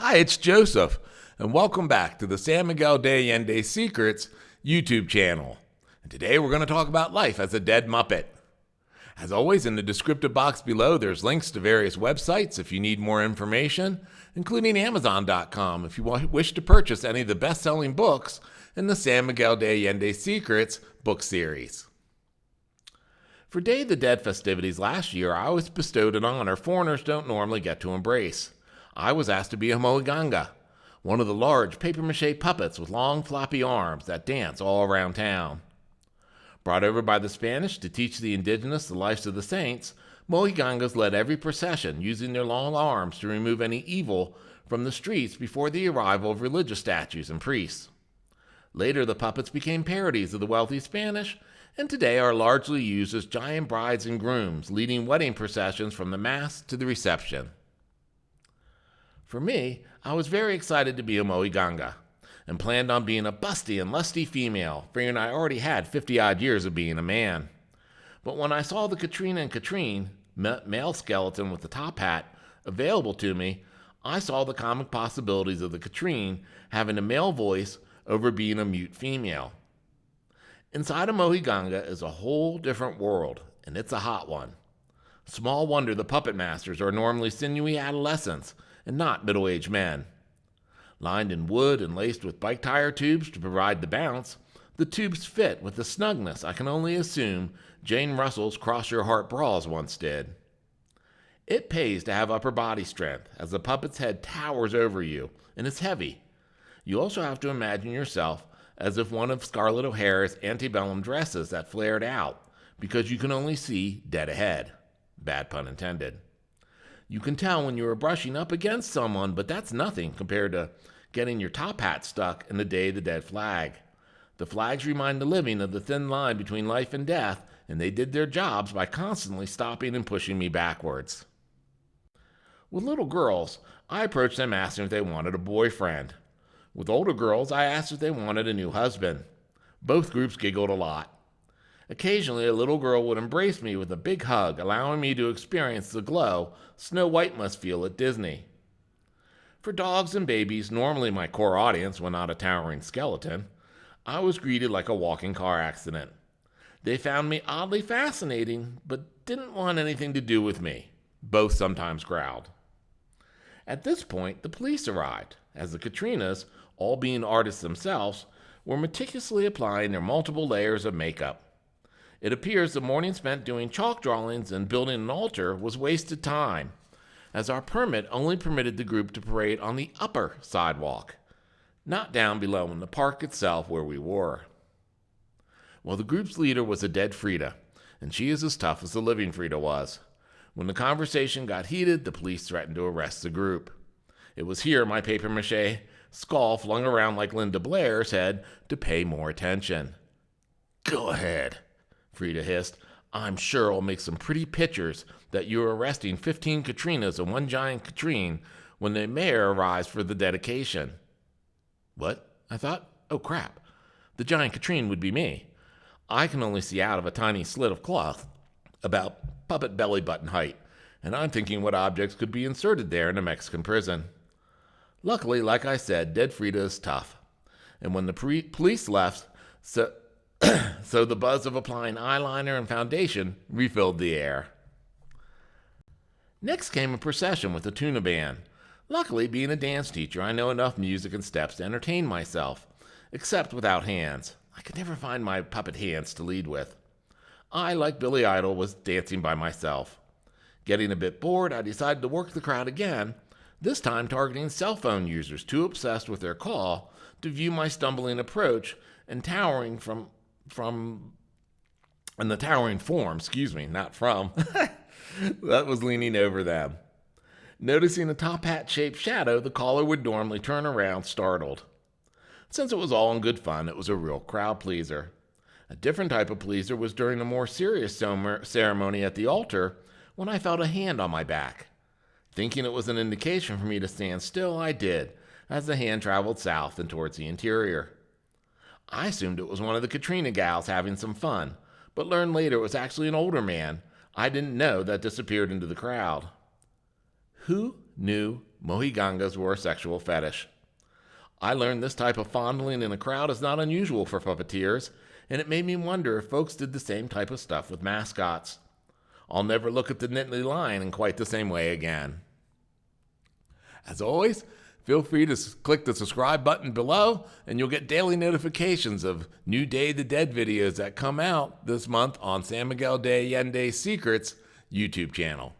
Hi, it's Joseph, and welcome back to the San Miguel de Allende Secrets YouTube channel. And today we're going to talk about life as a dead Muppet. As always, in the descriptive box below, there's links to various websites if you need more information, including Amazon.com if you wish to purchase any of the best-selling books in the San Miguel de Allende Secrets book series. For Day of the Dead festivities last year, I was bestowed an honor foreigners don't normally get to embrace. I was asked to be a moiganga, one of the large papier-mâché puppets with long floppy arms that dance all around town. Brought over by the Spanish to teach the indigenous the lives of the saints, moigangas led every procession, using their long arms to remove any evil from the streets before the arrival of religious statues and priests. Later, the puppets became parodies of the wealthy Spanish, and today are largely used as giant brides and grooms, leading wedding processions from the mass to the reception. For me, I was very excited to be a moiganga, and planned on being a busty and lusty female, figuring I already had 50-odd years of being a man. But when I saw the Katrina and Katrine, male skeleton with the top hat, available to me, I saw the comic possibilities of the Katrine having a male voice over being a mute female. Inside a moiganga is a whole different world, and it's a hot one. Small wonder the puppet masters are normally sinewy adolescents, and not middle-aged men. Lined in wood and laced with bike tire tubes to provide the bounce, the tubes fit with the snugness I can only assume Jane Russell's Cross Your Heart bras once did. It pays to have upper body strength, as the puppet's head towers over you, and it's heavy. You also have to imagine yourself as if one of Scarlett O'Hara's antebellum dresses that flared out, because you can only see dead ahead. Bad pun intended. You can tell when you are brushing up against someone, but that's nothing compared to getting your top hat stuck in the Day of the Dead flag. The flags remind the living of the thin line between life and death, and they did their jobs by constantly stopping and pushing me backwards. With little girls, I approached them asking if they wanted a boyfriend. With older girls, I asked if they wanted a new husband. Both groups giggled a lot. Occasionally, a little girl would embrace me with a big hug, allowing me to experience the glow Snow White must feel at Disney. For dogs and babies, normally my core audience when not a towering skeleton, I was greeted like a walking car accident. They found me oddly fascinating, but didn't want anything to do with me. Both sometimes growled. At this point, the police arrived, as the Katrinas, all being artists themselves, were meticulously applying their multiple layers of makeup. It appears the morning spent doing chalk drawings and building an altar was wasted time, as our permit only permitted the group to parade on the upper sidewalk, not down below in the park itself where we were. Well, the group's leader was a dead Frida, and she is as tough as the living Frida was. When the conversation got heated, the police threatened to arrest the group. It was here my papier-mâché skull flung around like Linda Blair's head to pay more attention. "Go ahead," Frida hissed. "I'm sure I'll make some pretty pictures that you're arresting 15 Katrinas and one giant Katrine when the mayor arrives for the dedication." What? I thought. Oh crap. The giant Katrine would be me. I can only see out of a tiny slit of cloth, about puppet belly button height, and I'm thinking what objects could be inserted there in a Mexican prison. Luckily, like I said, dead Frida is tough. And when the police left, so the buzz of applying eyeliner and foundation refilled the air. Next came a procession with a tuna band. Luckily, being a dance teacher, I know enough music and steps to entertain myself, except without hands. I could never find my puppet hands to lead with. I, like Billy Idol, was dancing by myself. Getting a bit bored, I decided to work the crowd again, this time targeting cell phone users too obsessed with their call to view my stumbling approach and towering the towering form, not from, that was leaning over them. Noticing a top hat-shaped shadow, the caller would normally turn around, startled. Since it was all in good fun, it was a real crowd pleaser. A different type of pleaser was during a more serious ceremony at the altar when I felt a hand on my back. Thinking it was an indication for me to stand still, I did, as the hand traveled south and towards the interior. I assumed it was one of the Katrina gals having some fun, but learned later it was actually an older man I didn't know that disappeared into the crowd. "Who knew Mohigangas were a sexual fetish. I learned this type of fondling in a crowd is not unusual for puppeteers, and it made me wonder if folks did the same type of stuff with mascots. I'll never look at the Nittany Lion in quite the same way again. As always, feel free to click the subscribe button below, and you'll get daily notifications of new Day of the Dead videos that come out this month on San Miguel de Allende's Secrets YouTube channel.